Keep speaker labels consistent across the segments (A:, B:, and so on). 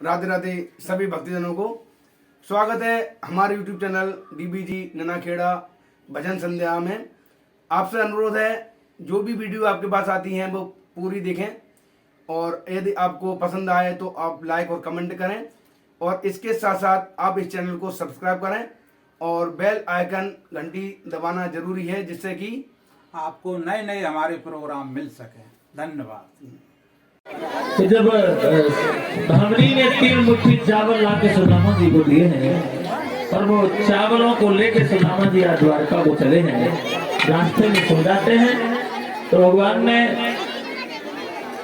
A: राधे राधे सभी भक्तजनों को स्वागत है हमारे YouTube चैनल DBG ननाखेड़ा भजन संध्या में। आपसे अनुरोध है जो भी वीडियो आपके पास आती हैं वो पूरी देखें और यदि आपको पसंद आए तो आप लाइक और कमेंट करें और इसके साथ साथ आप इस चैनल को सब्सक्राइब करें और बेल आइकन घंटी दबाना जरूरी है जिससे कि
B: आपको नए नए हमारे प्रोग्राम मिल सके। धन्यवाद।
C: तो जब ब्राह्मणी ने 3 मुट्ठी चावल ला के सुदामा जी को दिए हैं और वो चावलों को लेके सुदामा जी आज द्वारका को चले हैं, रास्ते में सो जाते हैं तो भगवान ने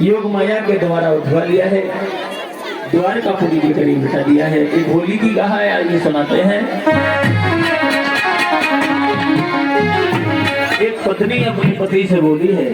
C: योग माया के द्वारा उठवा लिया है, द्वारकापुरी के करीब बिठा दिया है। एक होली की कहा है, आइए सुनाते हैं। एक पत्नी अपने पति से बोली है,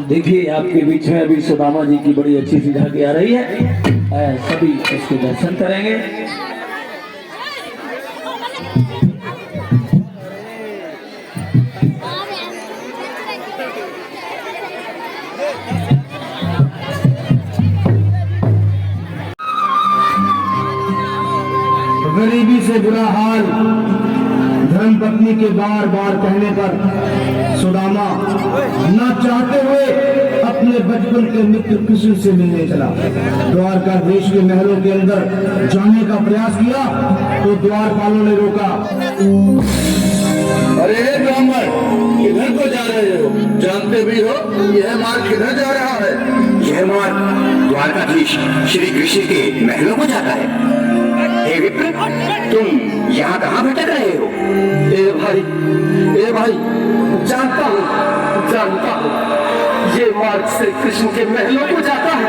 C: देखिए आपके बीच में अभी सुदामा जी की बड़ी अच्छी सी झांकी आ रही है, सभी इसके दर्शन करेंगे।
D: गरीबी से बुरा हाल धर्मपत्नी के बार बार कहने पर सुदामा न चाहते हुए अपने बचपन के मित्र कृष्ण से मिलने चला। द्वारका देश के महलों के अंदर जाने का प्रयास किया तो द्वारपालों ने रोका।
E: अरे ब्राह्मण, किधर को जा रहे हो? जानते भी हो यह मार्ग किधर जा रहा है?
F: यह मार्ग द्वारकाधीश श्री कृष्ण के महलों को जाता है। हे विप्र, तुम यहाँ कहाँ भटक रहे हो?
E: ए भाई, जानता हूँ ये मार्ग श्री कृष्ण के महलों को जाता है।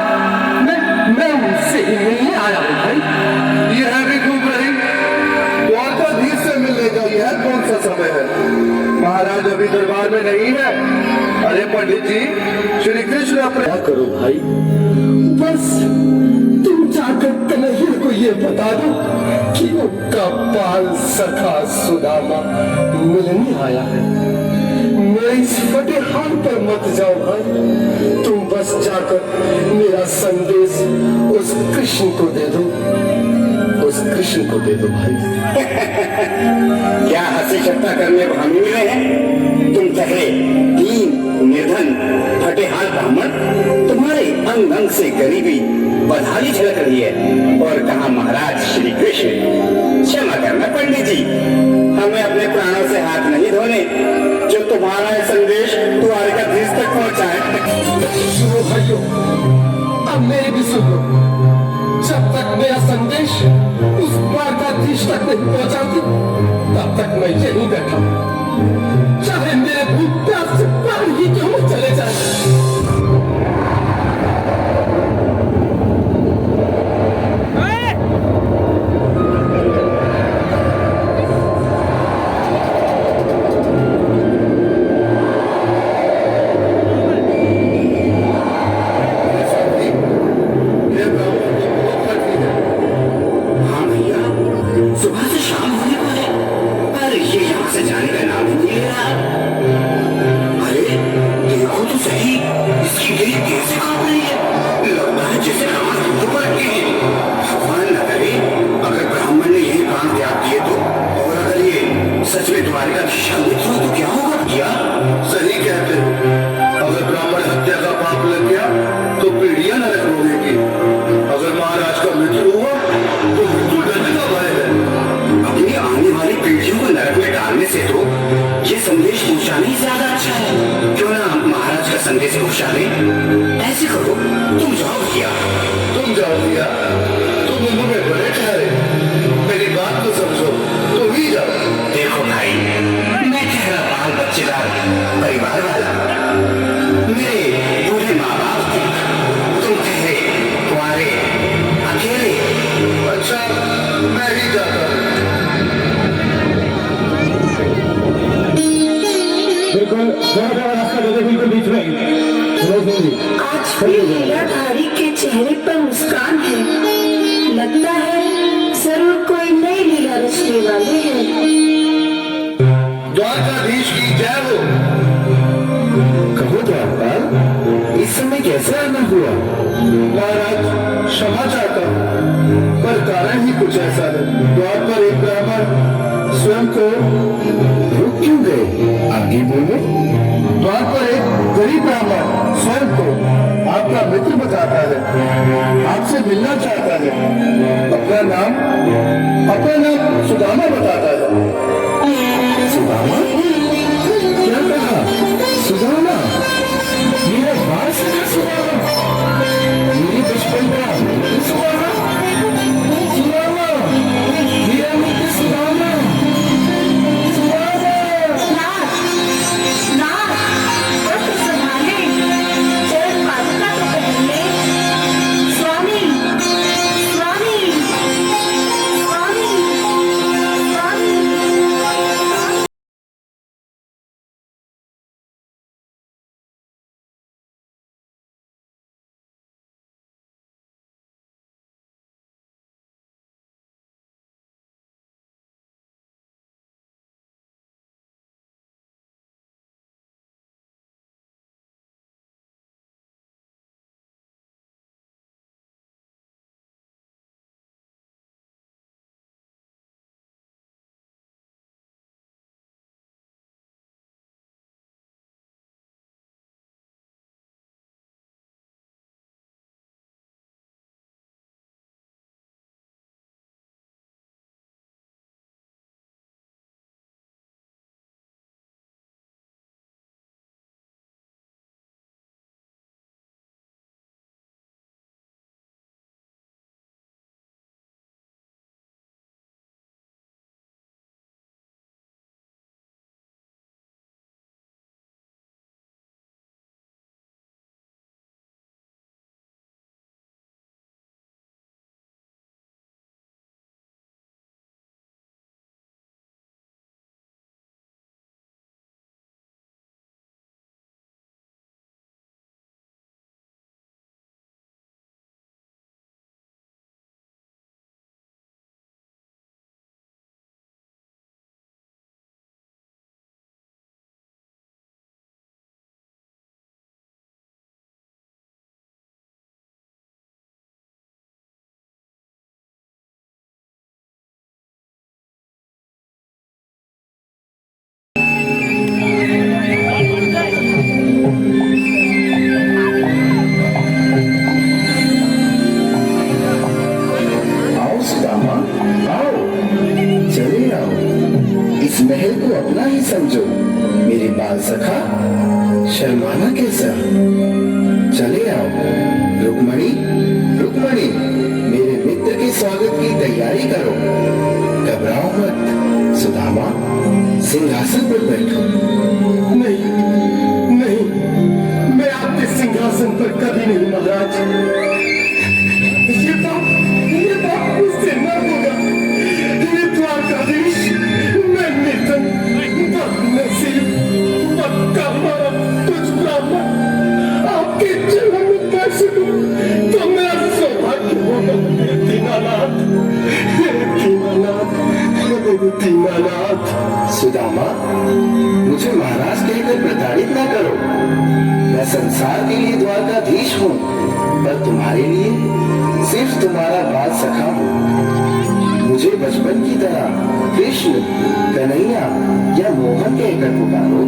E: मैं उनसे ही मिलने आया हूँ भाई। यह भी घूम रही द्वारकाधीश से मिलने का यह कौन सा समय है? महाराज अभी दरबार में नहीं है। अरे पंडित जी, श्री कृष्ण अपने क्या करो भाई, बस तुम जाकर कन्हैया को ये बता दो कि उनका बाल सखा सुदामा मिलने आया है। मेरे इस फटे हाल पर मत जाओ भाई, तुम बस जाकर मेरा संदेश उस कृष्ण को दे दो, उस कृष्ण को दे दो भाई।
F: क्या हंसी ठट्टा करने को हम मिल रहे हैं? तुम चेहरे दीन निर्धन फटेहाल ब्राह्मण तुम्हारे अंग अंग से गरीबी बदहाली झलक रही है। और कहा महाराज श्री कृष्ण, क्षमा करना पंडित जी, हमें अपने प्राणों से हाथ नहीं धोने, जो तुम्हारा यह संदेश द्वारकाधीश तक पहुंचाए।
E: सुनो भाइयों, अब मेरी भी सुन लो। जब तक मेरा संदेश उस द्वारकाधीश तक नहीं पहुंचाती, तब तक मैं यहीं बैठा हूं। चाहे मेरे भूख प्यास से प्राण ही क्यों न चले जाए।
F: हाँ भैया, सुबह से शाम होने को है, पर ये यहाँ से जाने का नाम ही नहीं ले रहा। अरे देखो तो सही, इसकी देह कैसे कांप रही है, लगता है जैसे कान घुटनों पर रखे हैं। भगवान न करे अगर ब्राह्मण ने यही प्राण त्याग दिए तो, और अगर ये सच में द्वारकाधीश का मित्र हो तो क्या होगा? क्या
D: सही कहते हो। अगर ब्राह्मण हत्या का पाप लग गया तो पीढ़ियां नरक भोगेगी। अगर महाराज का मित्र हुआ तो मृत्यु दंड का भय है।
F: अपनी आने वाली पीढ़ियों को नरक में डालने से तो ये संदेश पहुंचाना ही ज्यादा अच्छा है। क्यों ना महाराज का संदेश पहुंचा दें? ऐसे करो, तुम जाओ भैया।
D: तुम जाओ भैया, तुम उम्र में बड़े ठहरे, मेरी बात तो समझो, तुम ही जाओ।
F: देखो भाई, मैं ठहरा बाल बच्चेदार परिवार वाला, मेरे बूढ़े माँ बाप थे, तुम ठहरे कुंवारे अकेले।
D: अच्छा, मैं ही जाता हूँ। बिल्कुल रास्ता दे दे, बिल्कुल बीच में।
G: आज भी लीलाधारी के चेहरे पर मुस्कान है। लगता है जरूर कोई नई लीला रचने वाले हैं।
D: द्वारकाधीश की जय हो।
F: कहो द्वारपाल, इस समय कैसे आना हुआ?
D: महाराज क्षमा चाहता हूँ, पर कारण ही कुछ ऐसा है। द्वार पर एक ब्राह्मण स्वयं को
F: रुक क्यों गए? आगे बोलो।
D: द्वार पर एक गरीब ब्राह्मण स्वयं को आपका मित्र बताता है, आपसे मिलना चाहता है। अपना नाम सुदामा बताता है।
F: सुदामा? क्या कहा? सुदामा? मेरा वास है सुदामा, मेरी बचपन का सुदामा, सुदामा, मेरा मित्र सुदामा, सुदामा।
G: स्वामी, स्वामी, स्वामी, स्वामी, स्वामी।
F: इस महल को अपना ही समझो मेरे बाल सखा, शर्माना कैसा। चले आओ रुक्मणी, रुक्मणी, मेरे मित्र के स्वागत की तैयारी करो। घबराओ मत सुदामा, सिंहासन पर बैठो। नहीं नहीं, मैं आपके सिंहासन पर कभी नहीं महाराज। ये बात मुझसे न होगा। ये द्वारकाधीश, मैं निर्धन बदनसीब पक्का मारा कुछ ब्राह्मण आपके चरण में बैठ सकूं तो मेरा सौभाग्य होगा। दीनानाथ, दीनानाथ। सुदामा, मुझे महाराज कहकर प्रताड़ित ना करो। मैं संसार के लिए द्वारकाधीश हूँ, पर तुम्हारे लिए सिर्फ तुम्हारा बाल सखा हूँ। मुझे बचपन की तरह कृष्ण, कन्हैया या मोहन कहकर पुकारो।